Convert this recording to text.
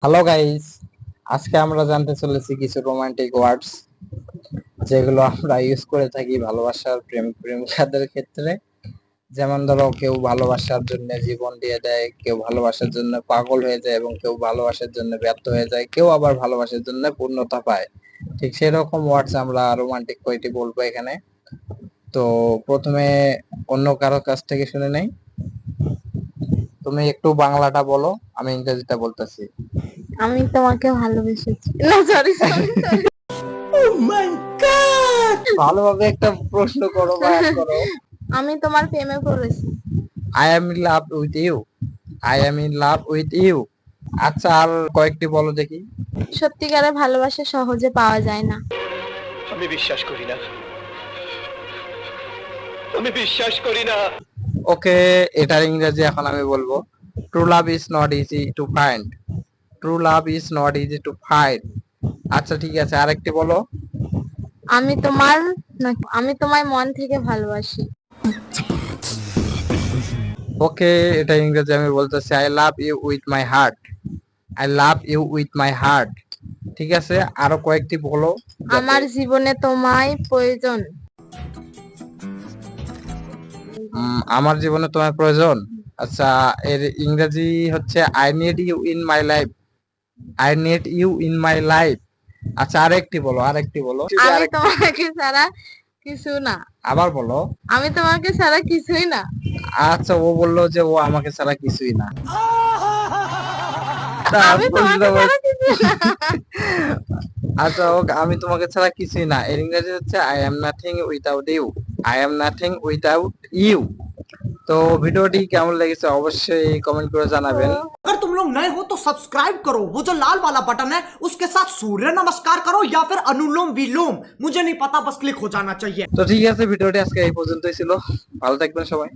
Hello guys, আজকে আমরা জানতে চলেছি কিছু রোমান্টিক ওয়ার্ডস যেগুলো আমরা ইউজ করে থাকি ভালোবাসার প্রেমিকাদের ক্ষেত্রে। যেমন ধরো, কেউ ভালোবাসার জন্য জীবন দিয়ে দেয়, কেউ ভালোবাসার জন্য পাগল হয়ে যায় এবং কেউ ভালোবাসার জন্য ব্যর্থ হয়ে যায়, কেউ আবার ভালোবাসার জন্য পূর্ণতা পায়। ঠিক সেরকম ওয়ার্ডস আমরা রোমান্টিক কয়টি বলবো এখানে। তো প্রথমে অন্য কারো কাছ থেকে শুনে নেই। তুমি একটু বাংলাটা বলো, আমি ইংরেজিটা বলতেছি। আমি তোমাকে ভালোবেসেছি, না সরি সরি সরি। ভালোভাবে একটা প্রশ্ন করো বা add করো। আমি তোমার প্রেমে পড়েছি। I am in love with you. I am in love with you. আচ্ছা, আর কয়েকটি বলো দেখি। সত্যিকারের ভালোবাসা সহজে পাওয়া যায় না। আমি বিশ্বাস করি না, আমি বিশ্বাস করি না। ওকে, এটার ইংরেজি এখন আমি বলবো। True love is not easy to find. True love is not easy to find. আচ্ছা ঠিক আছে, আরেকটি বলো। আমি তোমার আমি তোমায় মন থেকে ভালোবাসি। ওকে, এটা ইংরেজি আমি বলতেছি। I love you with my heart. I love you with my heart. ঠিক আছে, আরো কয়েকটি বলো। আমার জীবনে তোমায় প্রয়োজন। আমার জীবনে তোমার প্রয়োজন। আচ্ছা, এর ইংরেজি হচ্ছে I need you in my life. I need you in my life. আচ্ছা, আরেকটি বলো, আরেকটি বলো। আমি তোমাকে ছাড়া কিছু না। আবার বলো। আমি তোমাকে ছাড়া কিছুই না। আচ্ছা, ও বললো যে ও আমাকে ছাড়া কিছুই না। আমি তোমাকে ছাড়া কিছুই না। আচ্ছা, আমি তোমাকে ছাড়া কিছুই না, এর ইংরেজি হচ্ছে I am nothing without you. I am nothing without you. তো ভিডিওটি কেমন লেগেছে অবশ্যই কমেন্ট করে জানাবেন। अगर तुम लोग नए हो तो सब्सक्राइब करो, वो जो लाल वाला बटन है उसके साथ सूर्य नमस्कार करो या फिर अनुलोम विलोम, मुझे नहीं पता, बस क्लिक हो जाना चाहिए। তো ঠিক আছে, ভিডিওটি আজকে এই পর্যন্তই ছিল। ভালো থাকবেন সবাই।